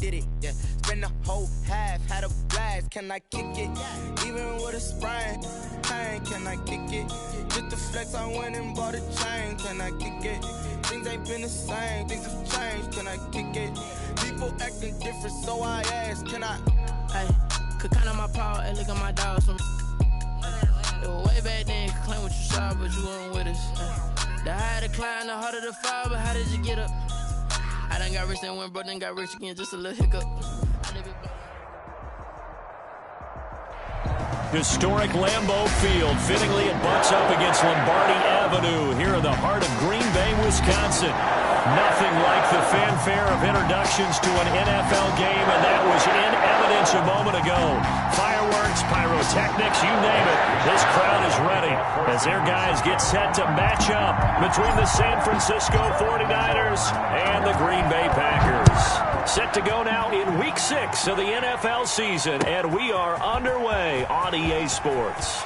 get it, yeah. Spend the whole half, had a blast, can I kick it? Even with a sprain, pain, can I kick it? Just the flex, I went and bought a chain, can I kick it? Things ain't been the same, things have changed, can I kick it? People acting different, so I ask, can I? Hey, could count on my power, hey, look at my dogs from. It was way back then, could claim what you saw, but you weren't with us. The higher the climb, the harder the fall, but how did you get up? I done got rich, then went broke, then got rich again, just a little hiccup. Historic Lambeau Field. Fittingly, it butts up against Lombardi Avenue here in the heart of Green Bay, Wisconsin. Nothing like the fanfare of introductions to an NFL game, and that was in evidence a moment ago. Fireworks, pyrotechnics, you name it. This crowd is ready as their guys get set to match up between the San Francisco 49ers and the Green Bay Packers. Set to go now in Week 6 of the NFL season, and we are underway on EA Sports.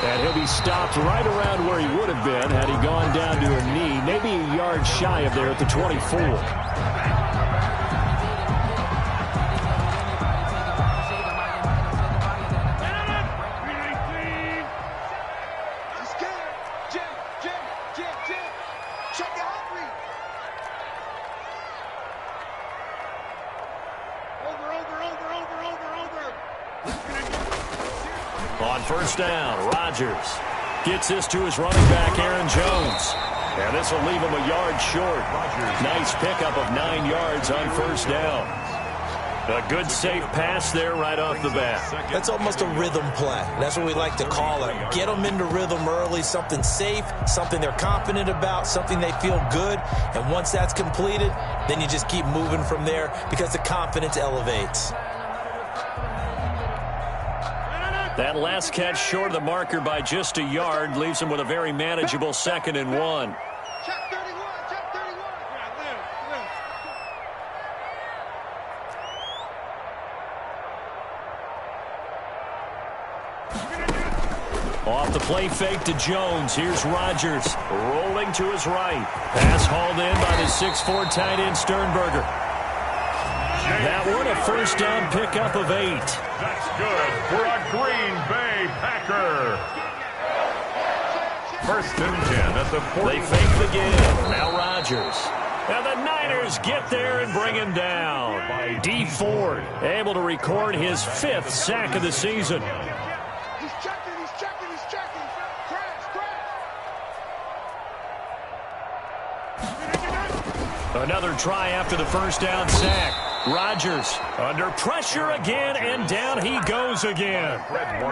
And he'll be stopped right around where he would have been had he gone down to a knee, maybe a yard shy of there at the 24. On first down, Rodgers gets this to his running back, Aaron Jones. And this will leave him a yard short. Nice pickup of 9 yards on first down. A good, safe pass there right off the bat. That's almost a rhythm play. That's what we like to call it. Get them into rhythm early, something safe, something they're confident about, something they feel good. And once that's completed, then you just keep moving from there because the confidence elevates. That last catch short of the marker by just a yard leaves him with a very manageable 2nd and 1. Off the play fake to Jones. Here's Rodgers rolling to his right. Pass hauled in by the 6'4" tight end Sternberger. That one a first down pickup of 8. That's good for a Green Bay Packer. 1st and 10 at the 40. They fake the give. Now Rodgers. And the Niners get there and bring him down. D. Ford able to record his 5th sack of the season. He's checking. Another try after the first down sack. Rodgers under pressure again, and down he goes again.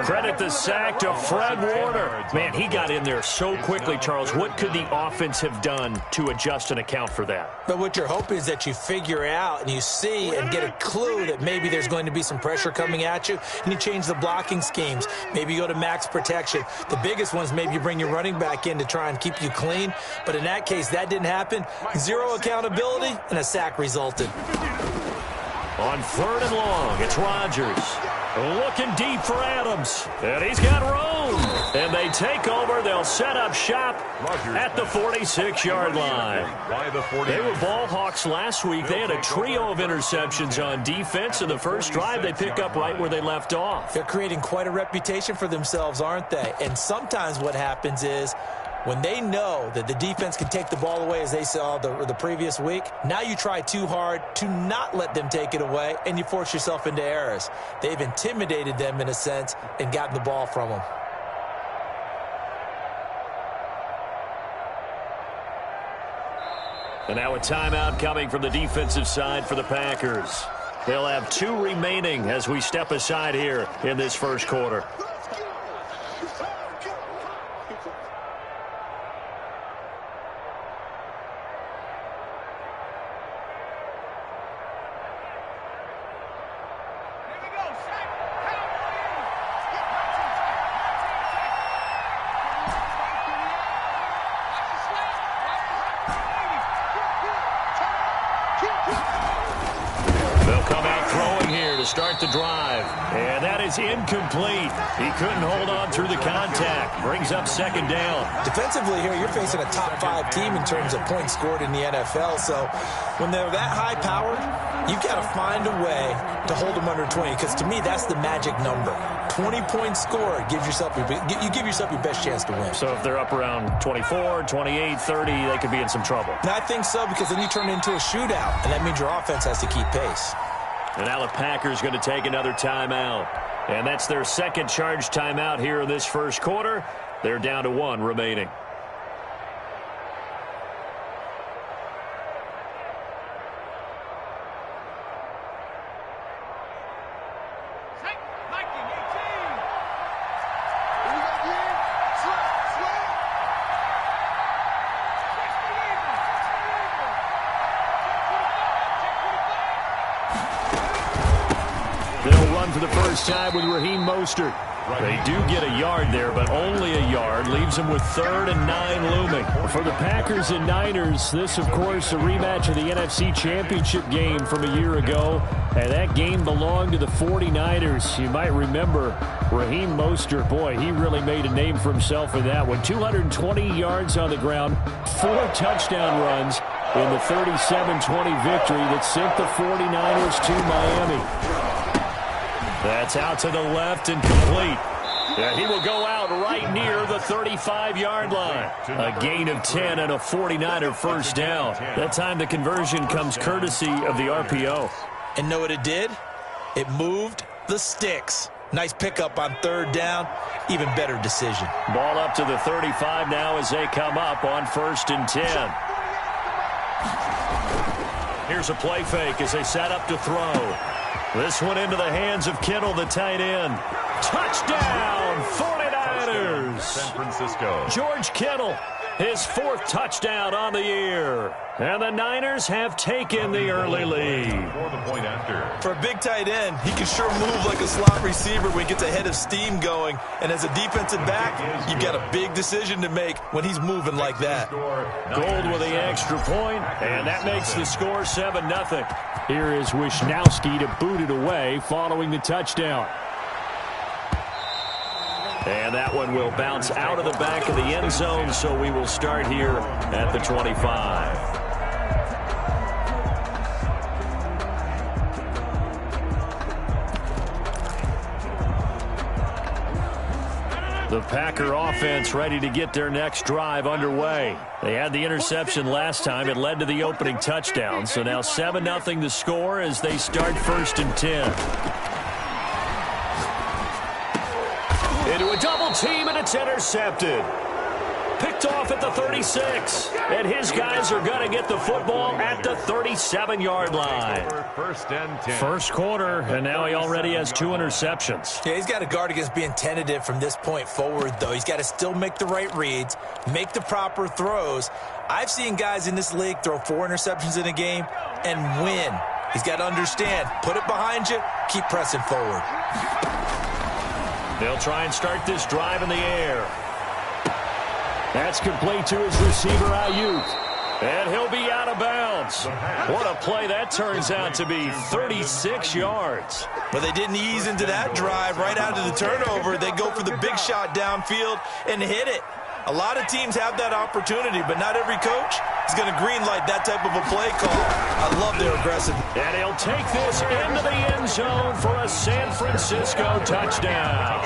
Credit the sack to Fred Warner. Man, he got in there so quickly, Charles. What could the offense have done to adjust and account for that? But what you're hoping is that you figure out and you see and get a clue that maybe there's going to be some pressure coming at you, and you change the blocking schemes. Maybe you go to max protection. The biggest ones, maybe you bring your running back in to try and keep you clean. But in that case, that didn't happen. 0 accountability, and a sack resulted. On 3rd and long, it's Rodgers. Looking deep for Adams. And he's got room. And they take over. They'll set up shop at the 46-yard line. They were ball hawks last week. They had a trio of interceptions on defense. In the first drive, they pick up right where they left off. They're creating quite a reputation for themselves, aren't they? And sometimes what happens is, when they know that the defense can take the ball away, as they saw the previous week, now you try too hard to not let them take it away, and you force yourself into errors. They've intimidated them, in a sense, and gotten the ball from them. And now a timeout coming from the defensive side for the Packers. They'll have 2 remaining as we step aside here in this first quarter. Start the drive, and that is incomplete. He couldn't hold on through the contact. Brings up 2nd down. Defensively here, you're facing a top 5 team in terms of points scored in the NFL, so when they're that high-powered, you've got to find a way to hold them under 20, because to me, that's the magic number. 20-point score gives yourself you give yourself your best chance to win. So if they're up around 24, 28, 30, they could be in some trouble. And I think so, because then you turn it into a shootout, and that means your offense has to keep pace. And now the Packers going to take another timeout. And that's their second charge timeout here in this first quarter. They're down to 1 remaining. They'll run for the first time with Raheem Mostert. They do get a yard there, but only a yard. Leaves them with 3rd and 9 looming. For the Packers and Niners, this, of course, a rematch of the NFC Championship game from a year ago. And that game belonged to the 49ers. You might remember Raheem Mostert. Boy, he really made a name for himself in that one. 220 yards on the ground, 4 touchdown runs in the 37-20 victory that sent the 49ers to Miami. That's out to the left and complete. Yeah, he will go out right near the 35-yard line. A gain of 10 and a 49er first down. That time the conversion comes courtesy of the RPO. And know what it did? It moved the sticks. Nice pickup on 3rd down. Even better decision. Ball up to the 35 now as they come up on 1st and 10. Here's a play fake as they set up to throw. This one into the hands of Kittle, the tight end. Touchdown, 49ers! San Francisco. George Kittle, his 4th touchdown on the year. And the Niners have taken the early lead. For the point after. For a big tight end, he can sure move like a slot receiver when he gets a head of steam going. And as a defensive back, you've got a big decision to make when he's moving like that. Gold with the extra point, and that makes the score 7-0. Here is Wisnowski to boot it away following the touchdown. And that one will bounce out of the back of the end zone, so we will start here at the 25. The Packer offense ready to get their next drive underway. They had the interception last time. It led to the opening touchdown. So now 7-0 the score as they start 1st and 10. Into a double team, and it's intercepted. Picked off at the 36. And his guys are going to get the football at the 37-yard line. 1st and 10. First quarter, and now he already has 2 interceptions. Yeah, he's got to guard against being tentative from this point forward, though. He's got to still make the right reads, make the proper throws. I've seen guys in this league throw 4 interceptions in a game and win. He's got to understand, put it behind you, keep pressing forward. They'll try and start this drive in the air. That's complete to his receiver, Ayuk. And he'll be out of bounds. What a play that turns out to be, 36 yards. But they didn't ease into that drive right out of the turnover. They go for the big shot downfield and hit it. A lot of teams have that opportunity, but not every coach is going to greenlight that type of a play call. I love their aggressiveness. And he'll take this into the end zone for a San Francisco touchdown.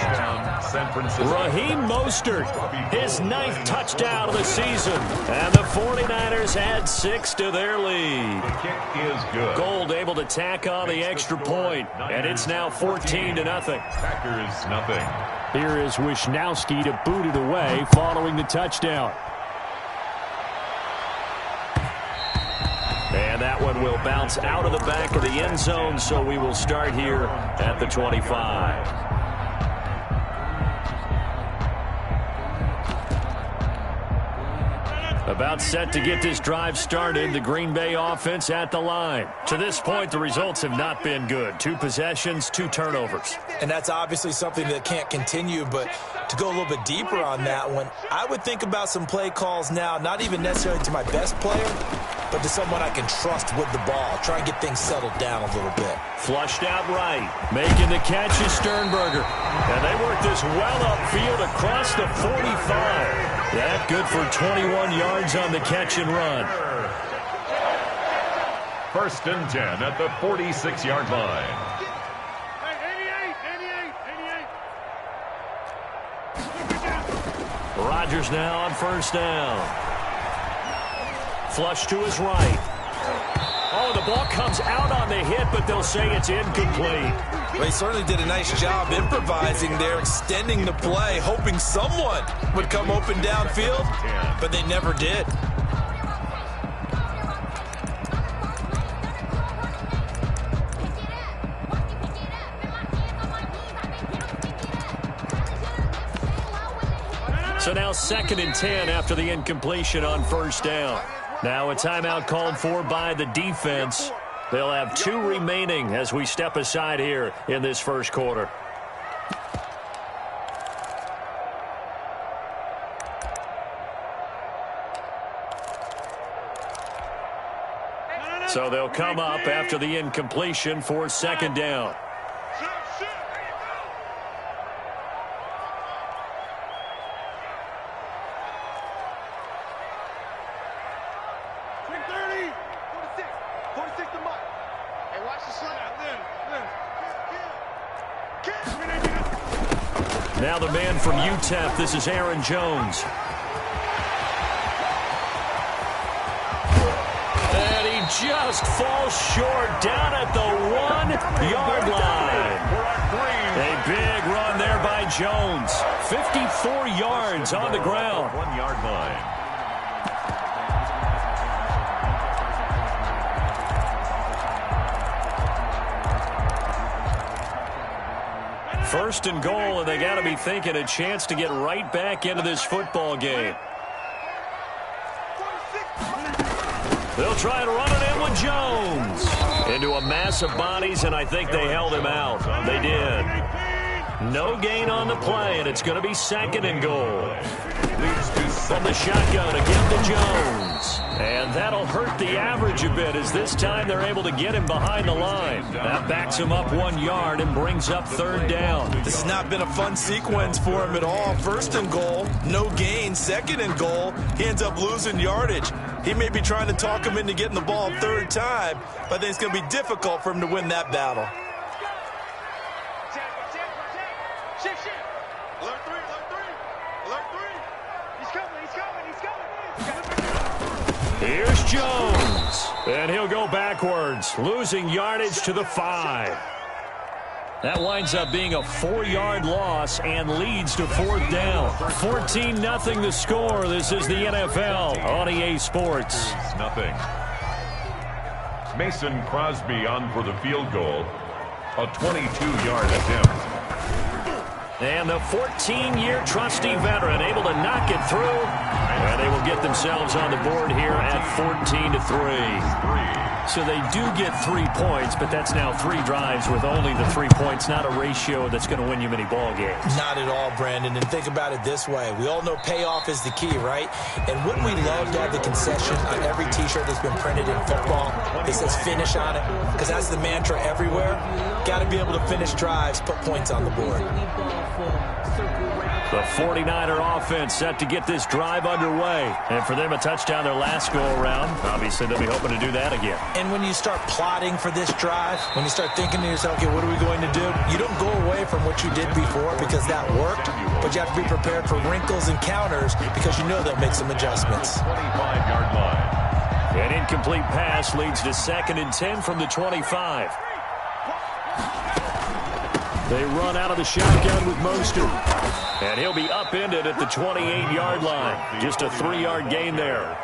San Francisco. Raheem Mostert, his 9th touchdown of the season. And the 49ers add 6 to their lead. The kick is good. Gold able to tack on the extra point, and it's now 14-0. Packers nothing. Here is Wisnowski to boot it away following the touchdown. And that one will bounce out of the back of the end zone, so we will start here at the 25. About set to get this drive started, the Green Bay offense at the line. To this point, the results have not been good. 2 possessions, 2 turnovers. And that's obviously something that can't continue, but to go a little bit deeper on that one, I would think about some play calls now, not even necessarily to my best player, but to someone I can trust with the ball. Try and get things settled down a little bit. Flushed out right. Making the catch is Sternberger. And they work this well upfield across the 45. That good for 21 yards on the catch and run. First and 10 at the 46-yard line. Rodgers now on first down. Flush to his right. Oh, the ball comes out on the hit, but they'll say it's incomplete. They certainly did a nice job improvising there, extending the play, hoping someone would come open downfield, but they never did. So now 2nd and 10 after the incompletion on first down. Now a timeout called for by the defense. They'll have 2 remaining as we step aside here in this first quarter. So they'll come up after the incompletion for 2nd down. Now the man from UTEP, this is Aaron Jones. And he just falls short down at the 1-yard line. A big run there by Jones. 54 yards on the ground. 1-yard line. First and goal, and they got to be thinking a chance to get right back into this football game. They'll try to run it in with Jones. Into a mass of bodies, and I think they held him out. They did. No gain on the play, and it's going to be 2nd and goal. From the shotgun again to Jones. And that'll hurt the average a bit as this time they're able to get him behind the line. That backs him up 1 yard and brings up 3rd down. This has not been a fun sequence for him at all. 1st and goal, no gain. 2nd and goal, he ends up losing yardage. He may be trying to talk him into getting the ball 3rd time, but I think it's going to be difficult for him to win that battle. Here's Jones, and he'll go backwards, losing yardage to the 5. That winds up being a 4-yard loss and leads to 4th down. 14-0 the score. This is the NFL on EA Sports. Nothing. Mason Crosby on for the field goal. A 22-yard attempt. And the 14-year trusty veteran able to knock it through. And they will get themselves on the board here at 14-3. So they do get 3 points, but that's now 3 drives with only the 3 points, not a ratio that's going to win you many ball games. Not at all, Brandon. And think about it this way. We all know payoff is the key, right? And wouldn't we love to have the concession on every T-shirt that's been printed in football that says finish on it? Because that's the mantra everywhere. Got to be able to finish drives, put points on the board. The 49er offense set to get this drive underway. And for them, a touchdown their last go-around. Obviously, they'll be hoping to do that again. And when you start plotting for this drive, when you start thinking to yourself, okay, what are we going to do? You don't go away from what you did before because that worked, but you have to be prepared for wrinkles and counters because you know they'll make some adjustments. 25-yard line. An incomplete pass leads to 2nd and 10 from the 25. They run out of the shotgun with Mostert. And he'll be upended at the 28-yard line. Just a 3-yard gain there.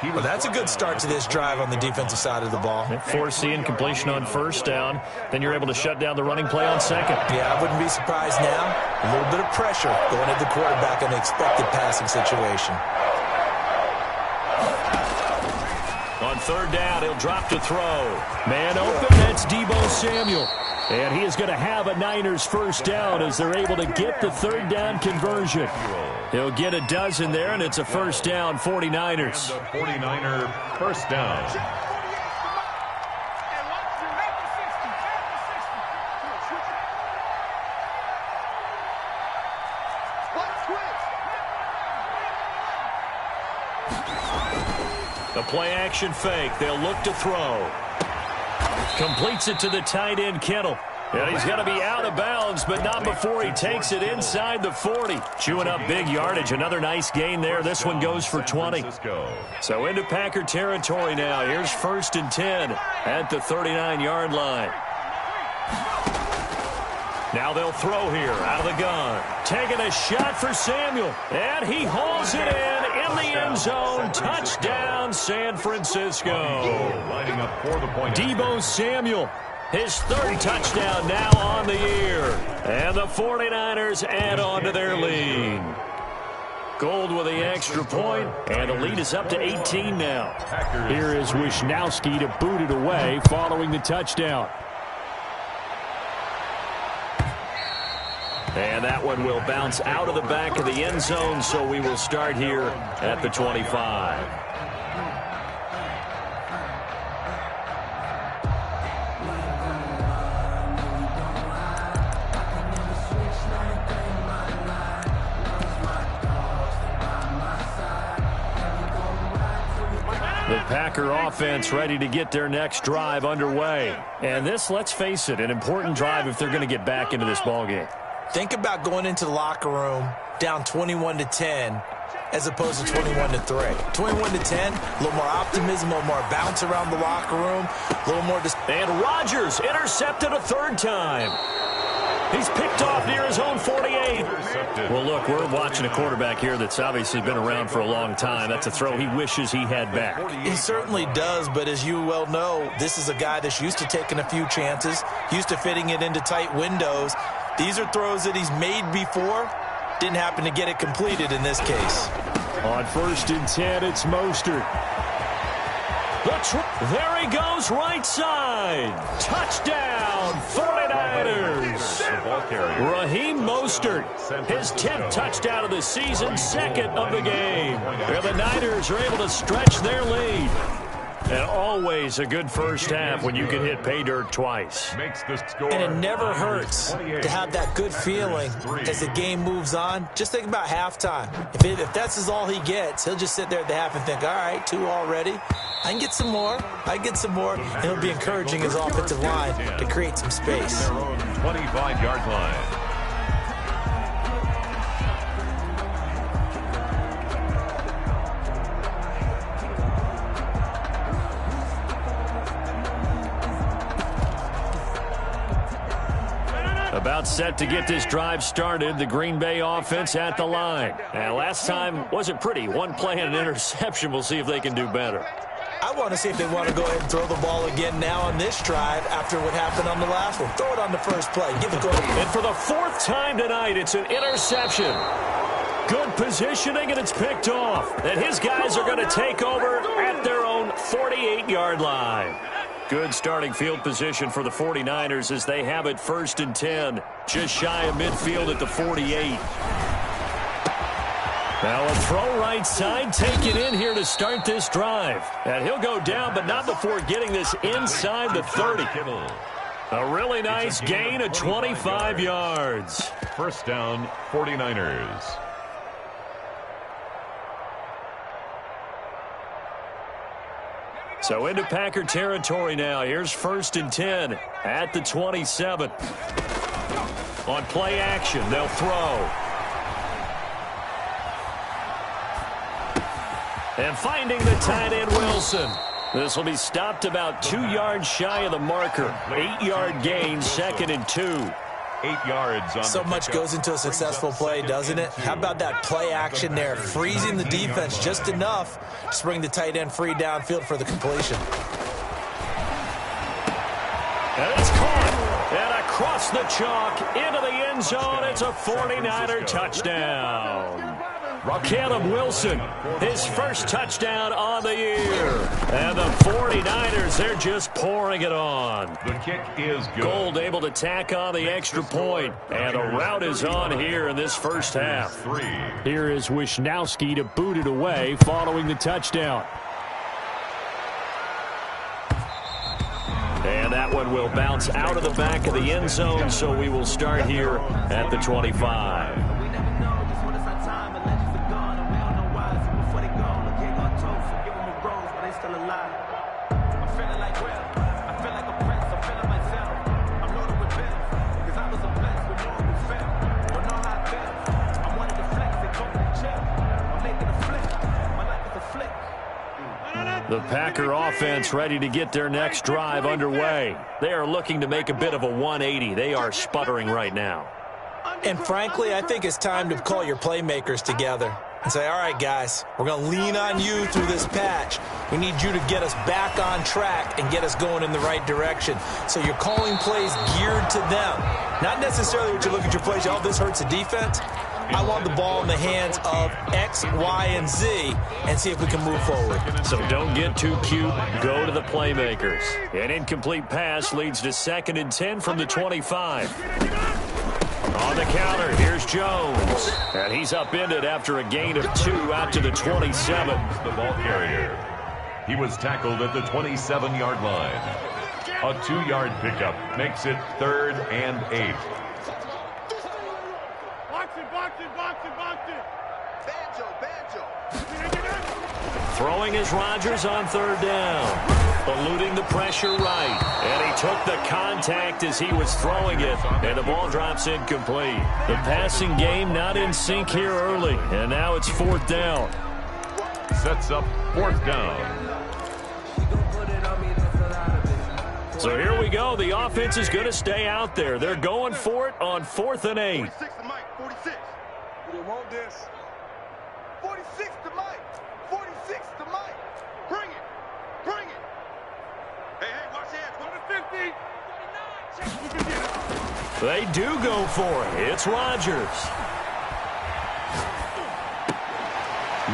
Well, that's a good start to this drive on the defensive side of the ball. Force the incompletion on first down. Then you're able to shut down the running play on second. Yeah, I wouldn't be surprised now. A little bit of pressure going at the quarterback in an expected passing situation. On third down, he'll drop to throw. Man open, that's Deebo Samuel. And he is going to have a Niners first down as they're able to get the third down conversion. He'll get a dozen there, and it's a first down, 49ers. The 49er first down. The play-action fake. They'll look to throw. Completes it to the tight end, Kittle. And he's going to be out of bounds, but not before he takes it inside the 40. Chewing up big yardage. Another nice gain there. This one goes for 20. So into Packer territory now. Here's 1st and 10 at the 39-yard line. Now they'll throw here out of the gun. Taking a shot for Samuel. And he hauls it in the end zone. Touchdown, San Francisco. Deebo Samuel. His 3rd touchdown now on the year. And the 49ers add on to their lead. Gold with the extra point, and the lead is up to 18 now. Here is Wisnowski to boot it away following the touchdown. And that one will bounce out of the back of the end zone, so we will start here at the 25. The Packer offense ready to get their next drive underway. And this, let's face it, an important drive if they're going to get back into this ballgame. Think about going into the locker room down 21-10 as opposed to 21-3. 21-10, a little more optimism, a little more bounce around the locker room, a little more... And Rodgers intercepted a 3rd time. He's picked off near his own 48. Well, look, we're watching a quarterback here that's obviously been around for a long time. That's a throw he wishes he had back. He certainly does, but as you well know, this is a guy that's used to taking a few chances, used to fitting it into tight windows. These are throws that he's made before. Didn't happen to get it completed in this case. On 1st and 10, it's Mostert. There he goes, right side. Touchdown, 49ers. Raheem Mostert, his 10th touchdown of the season, 2nd of the game. And the Niners are able to stretch their lead. And always a good first half when you can hit pay dirt twice. And it never hurts to have that good feeling as the game moves on. Just think about halftime. If that's all he gets, he'll just sit there at the half and think, all right, 2 already. I can get some more. And he'll be encouraging his offensive line to create some space. 25-yard line. About set to get this drive started, the Green Bay offense at the line. And last time wasn't pretty. One play and an interception. We'll see if they can do better. I want to see if they want to go ahead and throw the ball again now on this drive after what happened on the last one. Throw it on the first play. Give it go. And for the 4th time tonight, it's an interception. Good positioning, and it's picked off. And his guys are going to take over at their own 48-yard line. Good starting field position for the 49ers as they have it 1st and 10. Just shy of midfield at the 48. Now a throw right side taken in here to start this drive. And he'll go down, but not before getting this inside the 30. A really nice gain of 25 yards. 1st down, 49ers. So into Packer territory now. Here's 1st and 10 at the 27. On play action, they'll throw. And finding the tight end, Wilson. This will be stopped about 2 yards shy of the marker. 8-yard gain, 2nd and 2. 8 yards on so much goes into a successful play, doesn't it? How about that play action there? Freezing the defense just enough to bring the tight end free downfield for the completion. And it's caught. And across the chalk into the end zone. It's a 49er touchdown. Caleb Wilson, his 1st touchdown on the year. And the 49ers, they're just pouring it on. The kick is good. Gold able to tack on the extra point. And a rout is on here in this first half. Here is Wisnowski to boot it away following the touchdown. And that one will bounce out of the back of the end zone, so we will start here at the 25. The Packer offense ready to get their next drive underway. They are looking to make a bit of a 180. They are sputtering right now. And frankly, I think it's time to call your playmakers together and say, all right, guys, we're going to lean on you through this patch. We need you to get us back on track and get us going in the right direction. So you're calling plays geared to them. Not necessarily what you look at your plays, oh, this hurts the defense. I want the ball in the hands of X, Y, and Z and see if we can move forward. So don't get too cute. Go to the playmakers. An incomplete pass leads to 2nd and 10 from the 25. On the counter, here's Jones. And he's upended after a gain of 2 out to the 27. The ball carrier. He was tackled at the 27-yard line. A 2-yard pickup makes it 3rd and 8. Box it. Banjo. Throwing is Rodgers on 3rd down. Eluding the pressure right. And he took the contact as he was throwing it. And the ball drops incomplete. The passing game not in sync here early. And now it's 4th down. Sets up 4th down. So here we go. The offense is going to stay out there. They're going for it on 4th and 8. 46 to Mike. 46. We want this. 46 to Mike. 46 to Mike. Bring it. Hey, watch your hands. 49. They do go for it. It's Rodgers.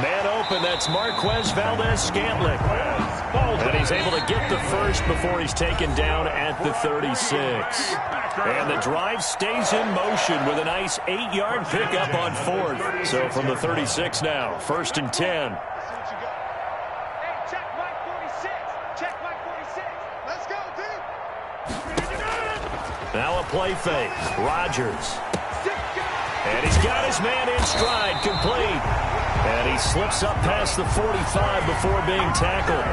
Man open, that's Marquez Valdez-Scantling. And he's able to get the first before he's taken down at the 36. And the drive stays in motion with a nice 8-yard pickup on 4th. So from the 36 now, 1st and 10. Hey, check Mike 46. Check Mike 46. Let's go, D. Now a play fake. Rodgers. And he's got his man in stride, complete. And he slips up past the 45 before being tackled.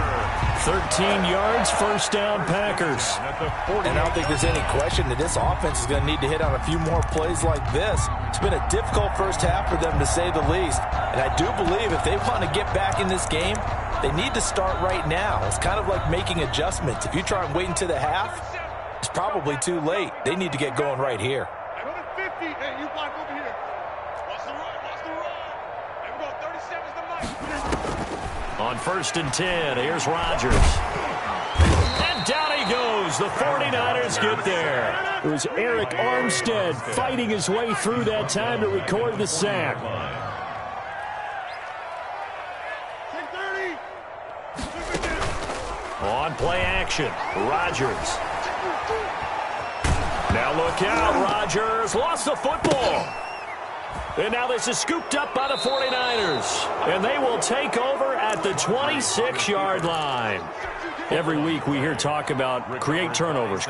13 yards, 1st down, Packers. And I don't think there's any question that this offense is going to need to hit on a few more plays like this. It's been a difficult first half for them, to say the least. And I do believe if they want to get back in this game, they need to start right now. It's kind of like making adjustments. If you try and wait until the half, it's probably too late. They need to get going right here. 50. Hey, you block over here. Watch the run. Hey, we go 37's the Mike. On 1st and 10, here's Rodgers. And down he goes. The 49ers get there. It was Eric Armstead fighting his way through that time to record the sack. 30. On play action, Rodgers. Now look out, Rodgers lost the football. And now this is scooped up by the 49ers. And they will take over at the 26-yard line. Every week we hear talk about create turnovers.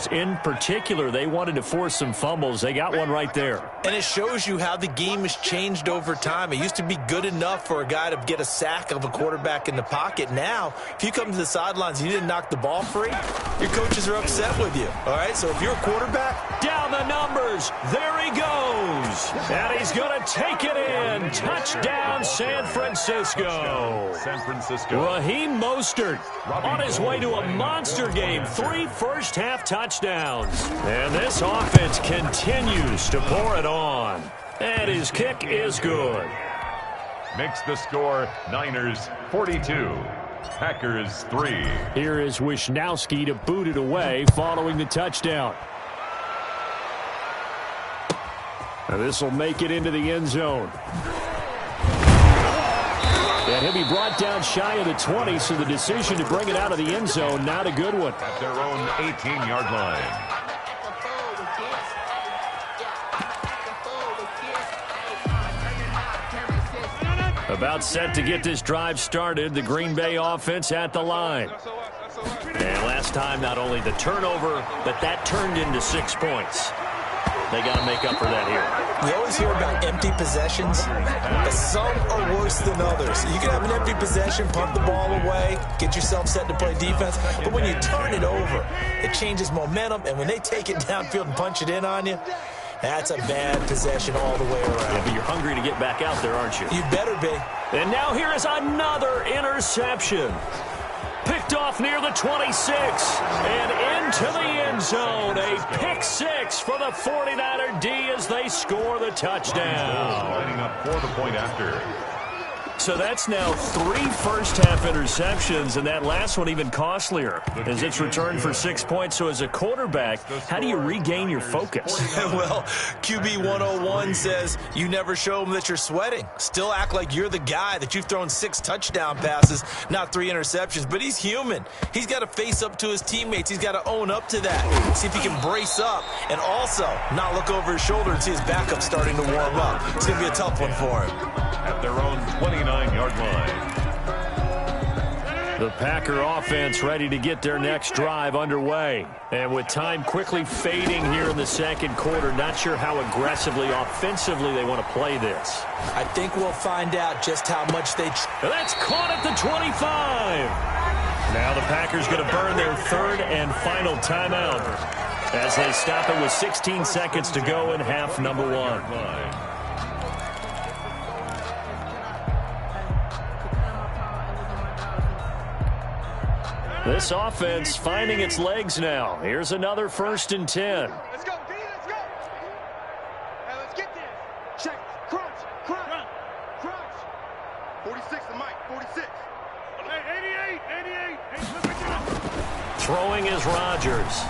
In particular, they wanted to force some fumbles. They got one right there. And it shows you how the game has changed over time. It used to be good enough for a guy to get a sack of a quarterback in the pocket. Now, if you come to the sidelines and you didn't knock the ball free, your coaches are upset with you. All right, so if you're a quarterback, down the numbers. There he goes. And he's going to take it in. Touchdown, San Francisco. Raheem Mostert on his way to a monster game. 3 first-half touchdowns. And this offense continues to pour it on. And his kick is good. Makes the score Niners 42. Packers 3. Here is Wishnowski to boot it away following the touchdown. And this will make it into the end zone. And he'll be brought down shy of the 20, so the decision to bring it out of the end zone, not a good one. At their own 18-yard line. About set to get this drive started, the Green Bay offense at the line. And last time, not only the turnover, but that turned into 6 points. They got to make up for that here. We always hear about empty possessions, but some are worse than others. You can have an empty possession, punt the ball away, get yourself set to play defense, but when you turn it over, it changes momentum, and when they take it downfield and punch it in on you, that's a bad possession all the way around. Yeah, but you're hungry to get back out there, aren't you? You better be. And now here is another interception. Picked off near the 26 and into the end zone. A pick six for the 49er D as they score the touchdown. Lining up for the point after. So that's now 3 first-half interceptions, and that last one even costlier as it's returned for 6 points. So as a quarterback, how do you regain your focus? Well, QB 101 says you never show them that you're sweating. Still act like you're the guy, that you've thrown 6 touchdown passes, not 3 interceptions. But he's human. He's got to face up to his teammates. He's got to own up to that. See if he can brace up and also not look over his shoulder and see his backup starting to warm up. It's going to be a tough one for him. At their own 29-yard line. The Packer offense ready to get their next drive underway. And with time quickly fading here in the second quarter, not sure how aggressively, offensively they want to play this. I think we'll find out just how much they... That's caught at the 25. Now the Packers going to burn their third and final timeout as they stop it with 16 seconds to go in half number 1. This offense finding its legs now. Here's another 1st and 10. Let's go, D, let's go. Hey, let's get this. Check. Crunch, crunch, crunch. 46 to Mike, 46. Hey, 88. Throwing is Rodgers.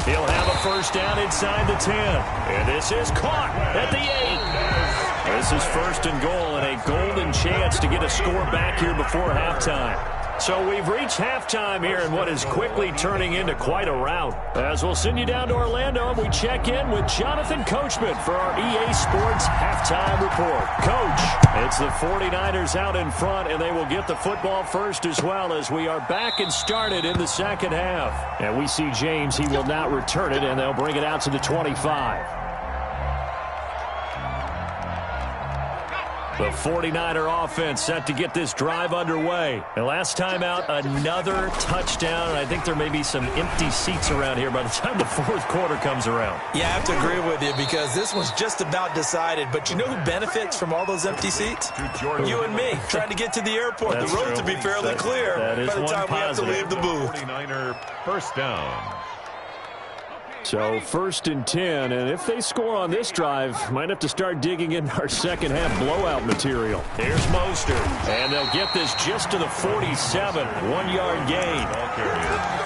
He'll have a first down inside the 10. And this is caught at the 8. This is 1st and goal and a golden chance to get a score back here before halftime. So we've reached halftime here in what is quickly turning into quite a rout. As we'll send you down to Orlando, and we check in with Jonathan Coachman for our EA Sports Halftime Report. Coach, it's the 49ers out in front, and they will get the football first as well as we are back and started in the second half. And we see James, he will not return it, and they'll bring it out to the 25. The 49er offense set to get this drive underway. And last time out, another touchdown. And I think there may be some empty seats around here by the time the fourth quarter comes around. Yeah, I have to agree with you because this one's just about decided. But you know who benefits from all those empty seats? You and me, trying to get to the airport. That's the road true. to be fairly clear by the time we have to leave the booth. 49er first down. So 1st and 10, and if they score on this drive, might have to start digging in our second half blowout material. Here's Mostert, and they'll get this just to the 47, 1-yard gain.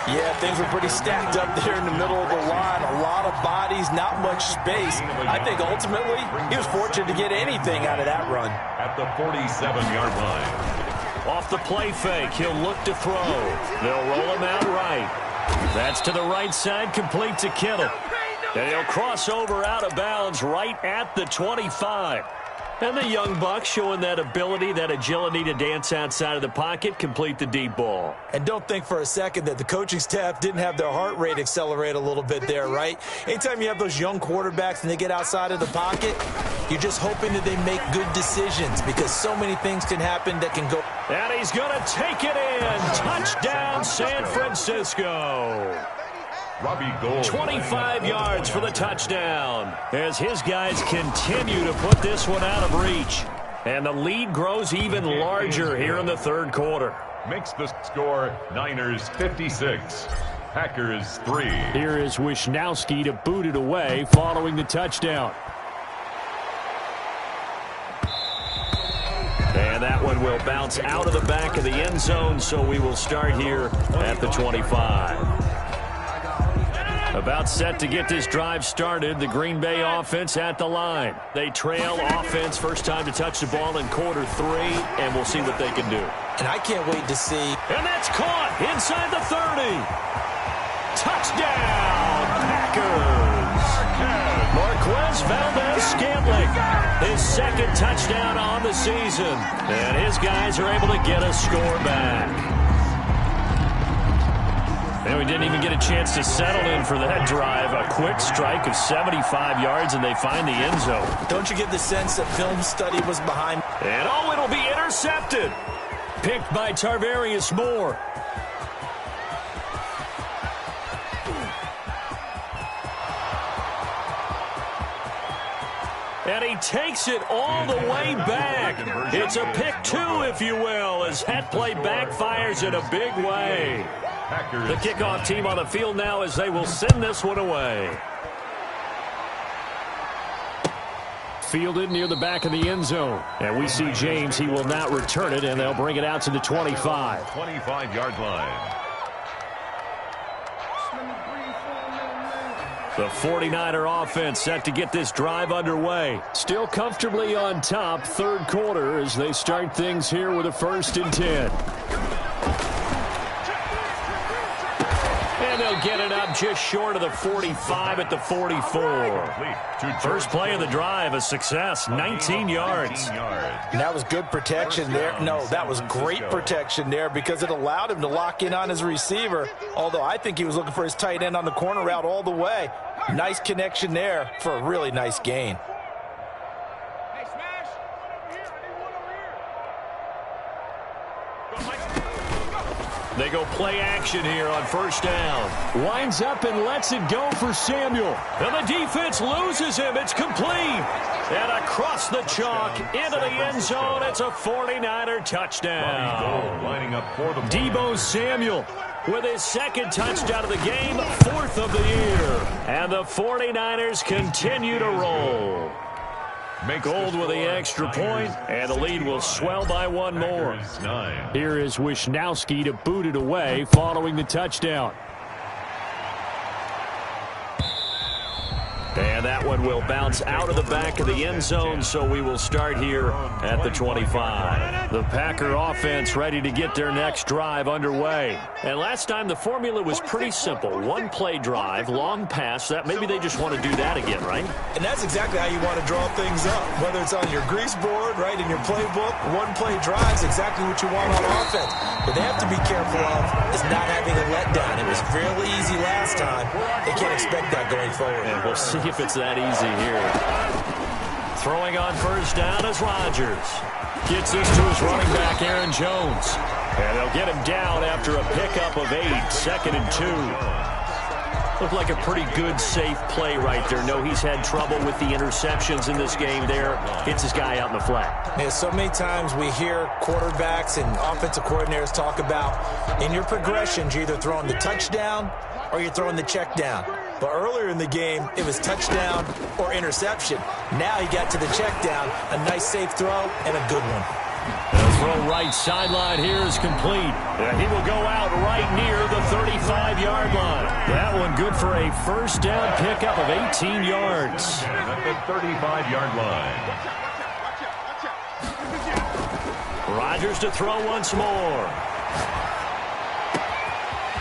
Yeah, things were pretty stacked up there in the middle of the line. A lot of bodies, not much space. I think ultimately he was fortunate to get anything out of that run. At the 47-yard line. Off the play fake, he'll look to throw. They'll roll him out right. That's to the right side, complete to Kittle. And he'll cross over out of bounds right at the 25. And the young buck showing that ability, that agility to dance outside of the pocket, complete the deep ball. And don't think for a second that the coaching staff didn't have their heart rate accelerate a little bit there, right? Anytime you have those young quarterbacks and they get outside of the pocket, you're just hoping that they make good decisions because so many things can happen that can go. And he's going to take it in. Touchdown, San Francisco. 25 yards for the touchdown as his guys continue to put this one out of reach. And the lead grows even larger here in the third quarter. Makes the score Niners 56, Packers 3. Here is Wisnowski to boot it away following the touchdown. And that one will bounce out of the back of the end zone, so we will start here at the 25. About set to get this drive started, the Green Bay offense at the line. They trail offense, first time to touch the ball in quarter 3, and we'll see what they can do. And I can't wait to see. And that's caught inside the 30. Touchdown, Packers. Marquez Valdez-Scantling, his second touchdown on the season. And his guys are able to get a score back. And we didn't even get a chance to settle in for that drive. A quick strike of 75 yards, and they find the end zone. Don't you get the sense that film study was behind? And oh, it'll be intercepted. Picked by Tarvarius Moore. And he takes it all the way back. It's a pick two, if you will, as that play backfires in a big way. The kickoff team on the field now as they will send this one away. Fielded near the back of the end zone. And we see James. He will not return it, and they'll bring it out to the 25. 25-yard line. The 49er offense set to get this drive underway. Still comfortably on top, third quarter, as they start things here with a 1st and 10. And they'll get it up just short of the 45 at the 44. First play of the drive, a success, 19 yards. And that was good protection there. No, that was great protection there because it allowed him to lock in on his receiver, although I think he was looking for his tight end on the corner route all the way. Nice connection there for a really nice gain. They go play action here on first down. Winds up and lets it go for Samuel. And the defense loses him. It's complete. And across the chalk into the end zone. It's a 49er touchdown. Lining up for the Deebo Samuel with his 2nd touchdown of the game, 4th of the year. And the 49ers continue to roll. Gold with the extra point, and the lead will swell by one more. Here is Wisnowski to boot it away following the touchdown. And that one will bounce out of the back of the end zone, so we will start here at the 25. The Packer offense ready to get their next drive underway. And last time the formula was pretty simple. One play drive, long pass. That maybe they just want to do that again, right? And that's exactly how you want to draw things up. Whether it's on your grease board, right, in your playbook, one play drive is exactly what you want on offense. But they have to be careful of is not having a letdown. It was fairly easy last time. They can't expect that going forward. And we'll see if it's that easy here. Throwing on first down is Rodgers. Gets this to his running back, Aaron Jones. And they'll get him down after a pickup of 8, 2nd and 2. Looked like a pretty good, safe play right there. No, he's had trouble with the interceptions in this game there. Gets his guy out in the flat. Yeah, so many times we hear quarterbacks and offensive coordinators talk about in your progressions, you're either throwing the touchdown or you're throwing the check down. But earlier in the game, it was touchdown or interception. Now he got to the check down, a nice safe throw, and a good one. The throw right sideline here is complete. And he will go out right near the 35-yard line. That one good for a first down pickup of 18 yards. At the 35-yard line. Rodgers to throw once more.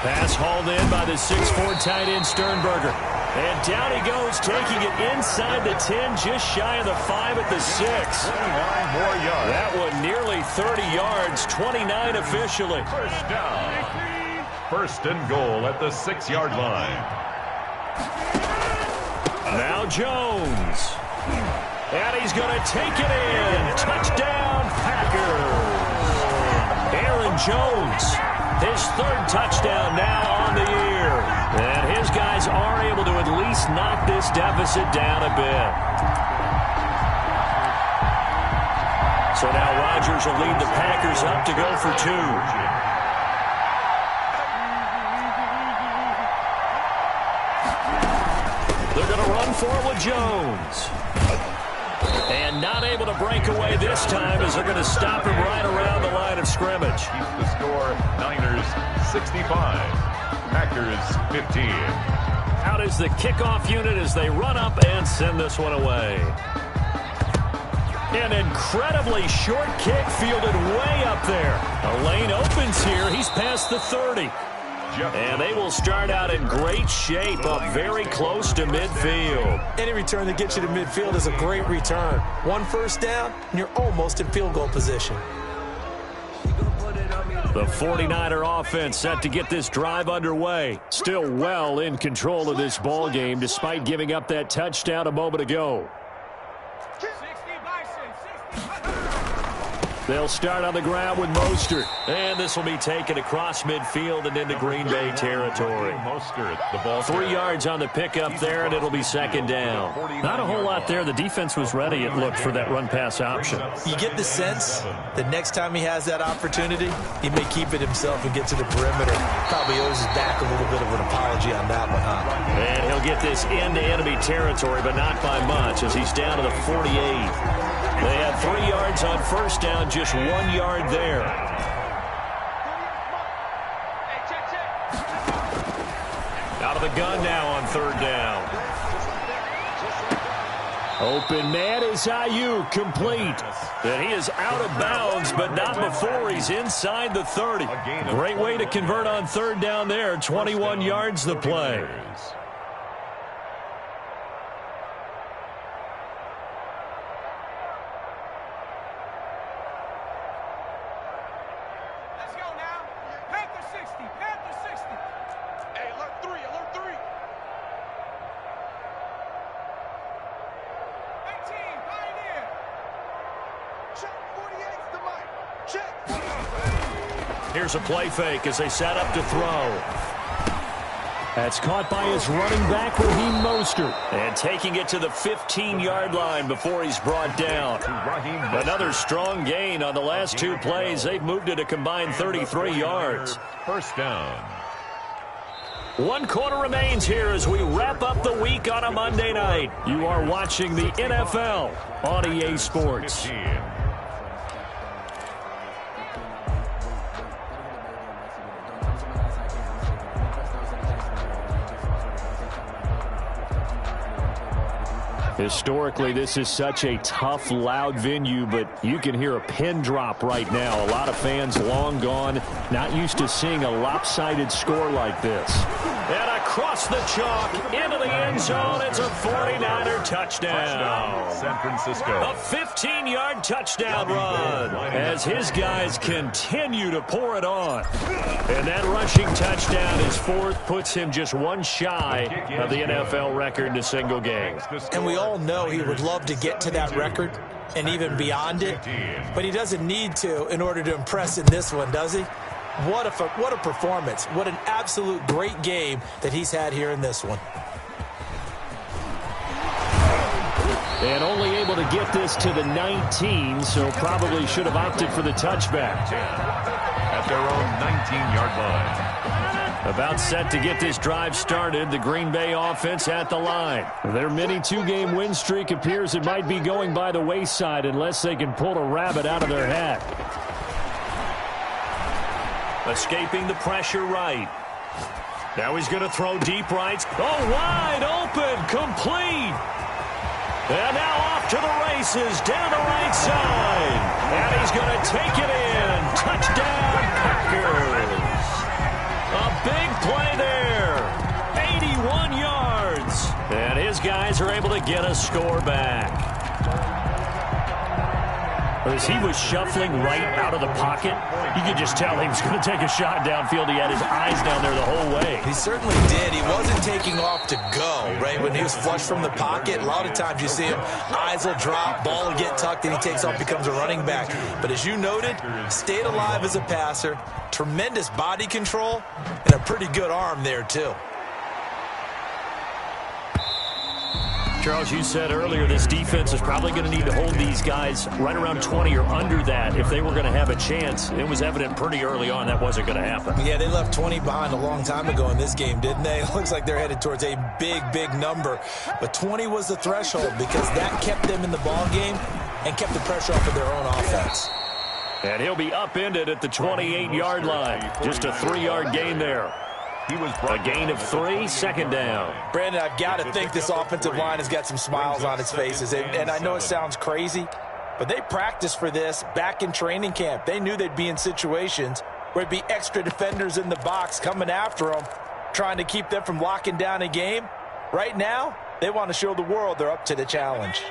Pass hauled in by the 6'4" tight end Sternberger. And down he goes, taking it inside the 10, just shy of the 5 at the 6. 29 more yards. That one nearly 30 yards, 29 officially. First down. 1st and goal at the 6-yard line. Now Jones. And he's going to take it in. Touchdown, Packers. Aaron Jones. His 3rd touchdown now on the year. And his guys are able to at least knock this deficit down a bit. So now Rodgers will lead the Packers up to go for 2. They're going to run for it with Jones. And not able to break away this time as they're going to stop him right around the line of scrimmage. Keeps the score, Niners 65, Packers 15. Out is the kickoff unit as they run up and send this one away. An incredibly short kick fielded way up there. A lane opens here. He's past the 30. And they will start out in great shape up very close to midfield. Any return that gets you to midfield is a great return. One first down, and you're almost in field goal position. The 49er offense set to get this drive underway. Still well in control of this ball game despite giving up that touchdown a moment ago. They'll start on the ground with Mostert. And this will be taken across midfield and into Green Bay territory. Mostert, the ball 3 yards on the pickup there, and it'll be second down. Not a whole lot there. The defense was ready, it looked, for that run-pass option. You get the sense that next time he has that opportunity, he may keep it himself and get to the perimeter. Probably owes his back a little bit of an apology on that one, huh? And he'll get this into enemy territory, but not by much, as he's down to the 48. They had 3 yards on first down, just 1 yard there. Out of the gun now on third down. Open man is Ayuk, complete. And he is out of bounds, but not before he's inside the 30. Great way to convert on third down there. 21 yards the play. Here's a play fake as they set up to throw. That's caught by his running back, Raheem Mostert. And taking it to the 15-yard line before he's brought down. Another strong gain on the last 2 plays. They've moved it a combined 33 yards. First down. 1 quarter remains here as we wrap up the week on a Monday night. You are watching the NFL on EA Sports. 15. Historically, this is such a tough, loud venue, but you can hear a pin drop right now. A lot of fans long gone, not used to seeing a lopsided score like this. And across the chalk, into the end zone, it's a 49er touchdown. San Francisco. A 15-yard touchdown run as his guys continue to pour it on. And that rushing touchdown, his 4th, puts him just 1 shy of the NFL record in a single game. And we all know he would love to get to that record and even beyond it, but he doesn't need to in order to impress in this one, does he? What a performance. What an absolute great game that he's had here in this one. And only able to get this to the 19, so probably should have opted for the touchback. At their own 19-yard line. About set to get this drive started, the Green Bay offense at the line. Their mini 2-game win streak appears it might be going by the wayside unless they can pull a rabbit out of their hat. Escaping the pressure right. Now he's going to throw deep right. Oh, wide open, complete. And now off to the races, down the right side. And he's going to take it in. Touchdown, Packers. A big play there. 81 yards. And his guys are able to get a score back. As he was shuffling right out of the pocket, you could just tell he was going to take a shot downfield. He had his eyes down there the whole way. He certainly did. He wasn't taking off to go, right? When he was flush from the pocket, a lot of times you see him, eyes will drop, ball will get tucked, and he takes off, becomes a running back. But as you noted, stayed alive as a passer, tremendous body control, and a pretty good arm there, too. Charles, you said earlier this defense is probably going to need to hold these guys right around 20 or under that if they were going to have a chance. It was evident pretty early on that wasn't going to happen. Yeah, they left 20 behind a long time ago in this game, didn't they? It looks like they're headed towards a big, big number. But 20 was the threshold because that kept them in the ball game and kept the pressure off of their own offense. And he'll be upended at the 28-yard line. Just a 3-yard gain there. A gain of 3, second down. Brandon, I've got to think this offensive line has got some smiles on its faces. And I know it sounds crazy, but they practiced for this back in training camp. They knew they'd be in situations where it'd be extra defenders in the box coming after them, trying to keep them from locking down a game. Right now, they want to show the world they're up to the challenge.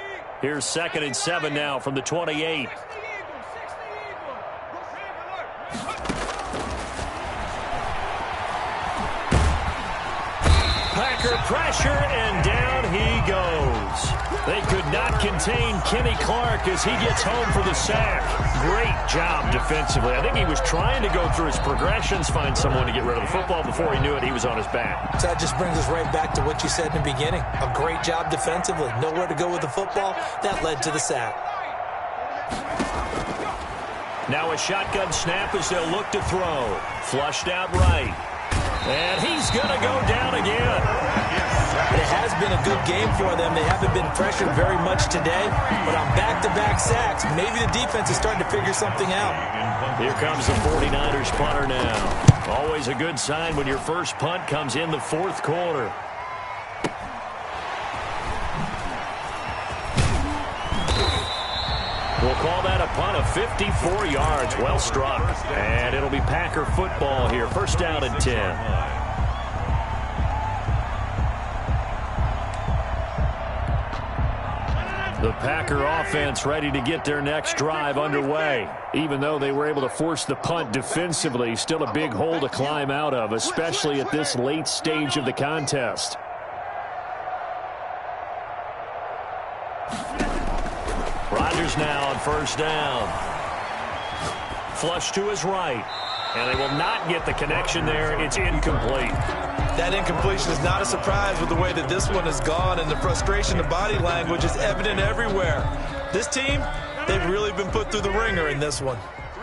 Here's 2nd and 7 now from the 28. Packer pressure, and down he goes. They could not contain Kenny Clark as he gets home for the sack. Great job defensively. I think he was trying to go through his progressions, find someone to get rid of the football. Before he knew it, he was on his back. So that just brings us right back to what you said in the beginning. A great job defensively. Nowhere to go with the football. That led to the sack. Now a shotgun snap as they'll look to throw. Flushed out right. And he's going to go down again. It has been a good game for them. They haven't been pressured very much today, but on back-to-back sacks, maybe the defense is starting to figure something out. Here comes the 49ers punter now. Always a good sign when your first punt comes in the fourth quarter. We'll call that a punt of 54 yards. Well struck. And it'll be Packer football here. First down and 10. The Packer offense ready to get their next drive underway. Even though they were able to force the punt defensively, still a big hole to climb out of, especially at this late stage of the contest. Rodgers now on first down. Flush to his right. And they will not get the connection there. It's incomplete. That incompletion is not a surprise with the way that this one has gone, and the frustration, the body language is evident everywhere. This team, they've really been put through the ringer in this one.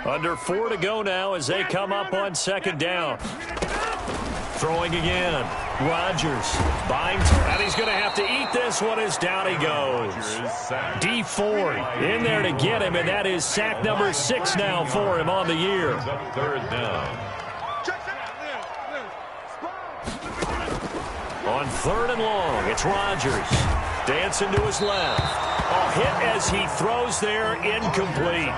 Under 4 to go now as they come up on second down. Throwing again. Rodgers binds, and he's going to have to eat this one as down he goes. D Ford in there to get him, and that is sack number 6 now for him on the year. Third down. On third and long, it's Rodgers. Dancing to his left. A hit as he throws there, incomplete.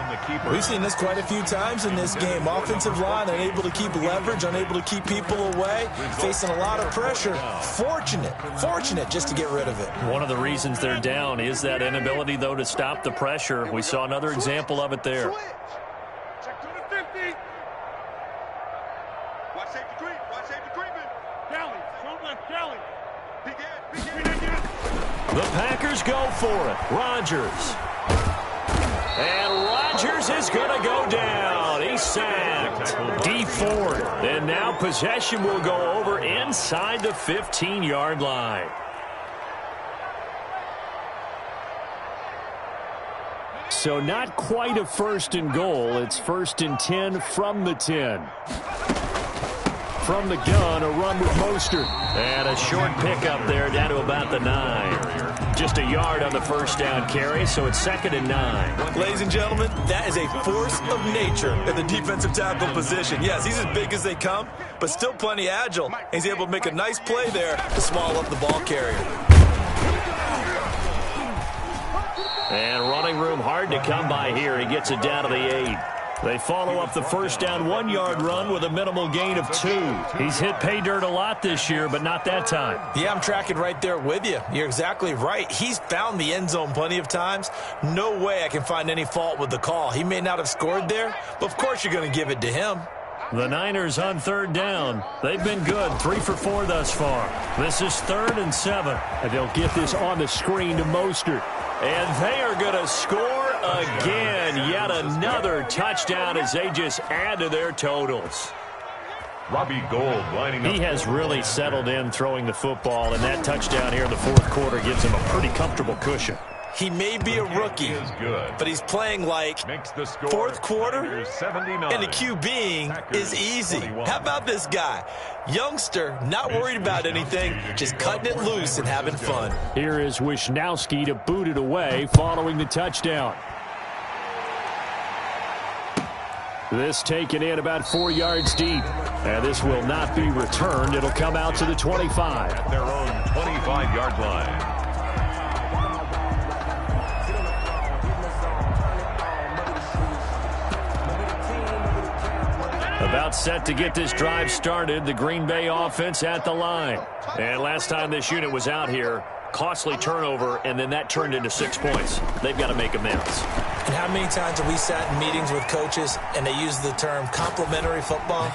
We've seen this quite a few times in this game. Offensive line unable to keep leverage, unable to keep people away, facing a lot of pressure. Fortunate just to get rid of it. One of the reasons they're down is that inability, though, to stop the pressure. We saw another example of it there. Check to the 50. Watch safety creeping. Kelly, show left Kelly. The Packers go for it. Rodgers. And Rodgers is going to go down. He's sacked. D Ford. And now possession will go over inside the 15-yard line. So not quite a first and goal. It's first and 10 from the 10. From the gun, a run with Mostert. And a short pickup there down to about the 9. Just a yard on the first down carry, so it's second and 9. Ladies and gentlemen, that is a force of nature at the defensive tackle position. Yes, he's as big as they come, but still plenty agile. He's able to make a nice play there to swallow up the ball carrier. And running room hard to come by here. He gets it down to the 8. They follow up the first down 1-yard run with a minimal gain of 2. He's hit pay dirt a lot this year, but not that time. Yeah, I'm tracking right there with you. You're exactly right. He's found the end zone plenty of times. No way I can find any fault with the call. He may not have scored there, but of course you're going to give it to him. The Niners on third down. They've been good, 3 for 4 thus far. This is 3rd and 7. And they'll get this on the screen to Mostert. And they are going to score again. Yet another touchdown as they just add to their totals. Robbie Gould lining up. He has really settled in throwing the football, and that touchdown here in the fourth quarter gives him a pretty comfortable cushion. He may be a rookie, but he's playing like fourth quarter, and the QBing is easy. How about this guy? Youngster, not worried about anything, just cutting it loose and having fun. Here is Wishnowski to boot it away following the touchdown. This taken in about 4 yards deep. And this will not be returned. It'll come out to the 25. At their own 25-yard line. About set to get this drive started. The Green Bay offense at the line. And last time this unit was out here, costly turnover, and then that turned into 6 points. They've got to make amends. And how many times have we sat in meetings with coaches and they use the term complementary football?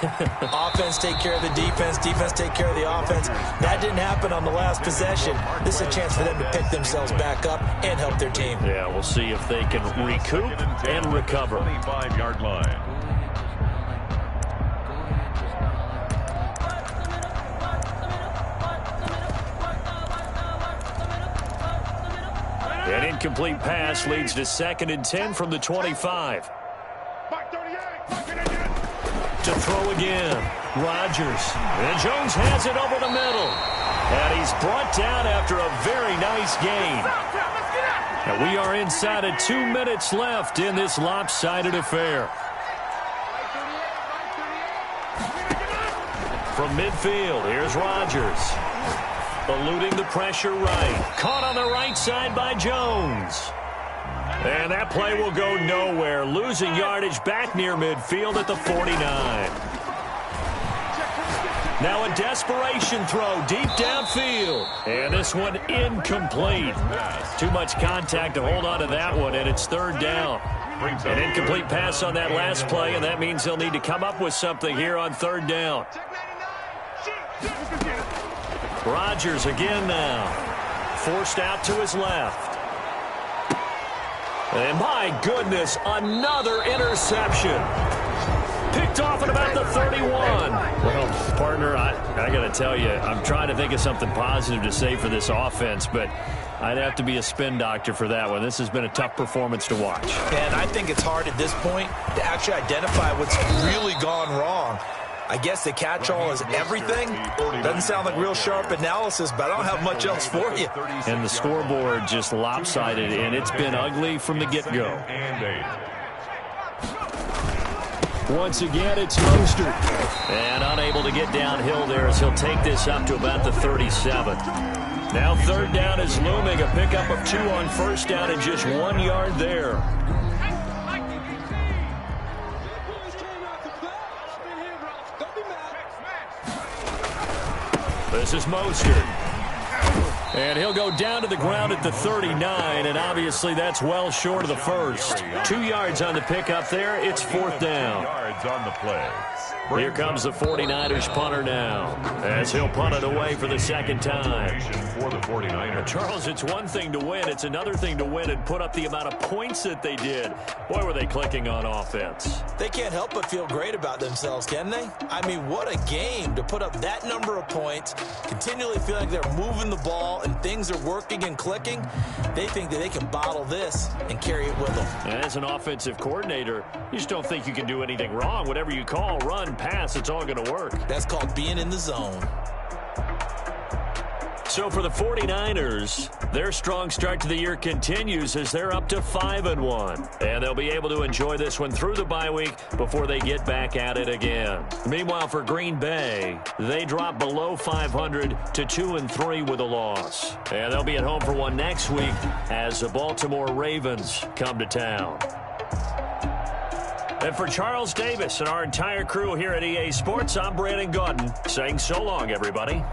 Offense take care of the defense, defense take care of the offense. That didn't happen on the last possession. This is a chance for them to pick themselves back up and help their team. Yeah, we'll see if they can recoup and recover. 25-yard line. An incomplete pass leads to 2nd and 10 from the 25. To throw again, Rodgers. And Jones has it over the middle. And he's brought down after a very nice gain. And we are inside of 2 minutes left in this lopsided affair. From midfield, here's Rodgers. Eluding the pressure right. Caught on the right side by Jones. And that play will go nowhere. Losing yardage back near midfield at the 49. Now a desperation throw deep downfield. And this one incomplete. Too much contact to hold on to that one, and it's 3rd down. An incomplete pass on that last play, and that means he'll need to come up with something here on 3rd down. Rodgers again now. Forced out to his left. And my goodness, another interception. Picked off at about the 31. Well, partner, I got to tell you, I'm trying to think of something positive to say for this offense, but I'd have to be a spin doctor for that one. This has been a tough performance to watch. And I think it's hard at this point to actually identify what's really gone wrong. I guess the catch-all is everything. Doesn't sound like real sharp analysis, but I don't have much else for you. And the scoreboard just lopsided, and it's been ugly from the get-go. Once again, it's Mostert. And unable to get downhill there as he'll take this up to about the 37. Now 3rd down is looming. A pickup of 2 on 1st down and just 1 yard there. This is Mostert. And he'll go down to the ground at the 39, and obviously that's well short of the first. 2 yards on the pickup there. It's 4th down. Yards on the play. Here comes the 49ers punter now, as he'll punt it away for the 2nd time. For the 49ers. Charles, it's one thing to win. It's another thing to win and put up the amount of points that they did. Boy, were they clicking on offense. They can't help but feel great about themselves, can they? I mean, what a game to put up that number of points, continually feeling like they're moving the ball and things are working and clicking. They think that they can bottle this and carry it with them. And as an offensive coordinator, you just don't think you can do anything wrong. Whatever you call, run, pass, it's all going to work. That's called being in the zone. So for the 49ers, their strong start to the year continues as they're up to 5-1. And they'll be able to enjoy this one through the bye week before they get back at it again. Meanwhile, for Green Bay, they drop below 500 to 2-3 with a loss. And they'll be at home for one next week as the Baltimore Ravens come to town. And for Charles Davis and our entire crew here at EA Sports, I'm Brandon Gaudin saying so long, everybody.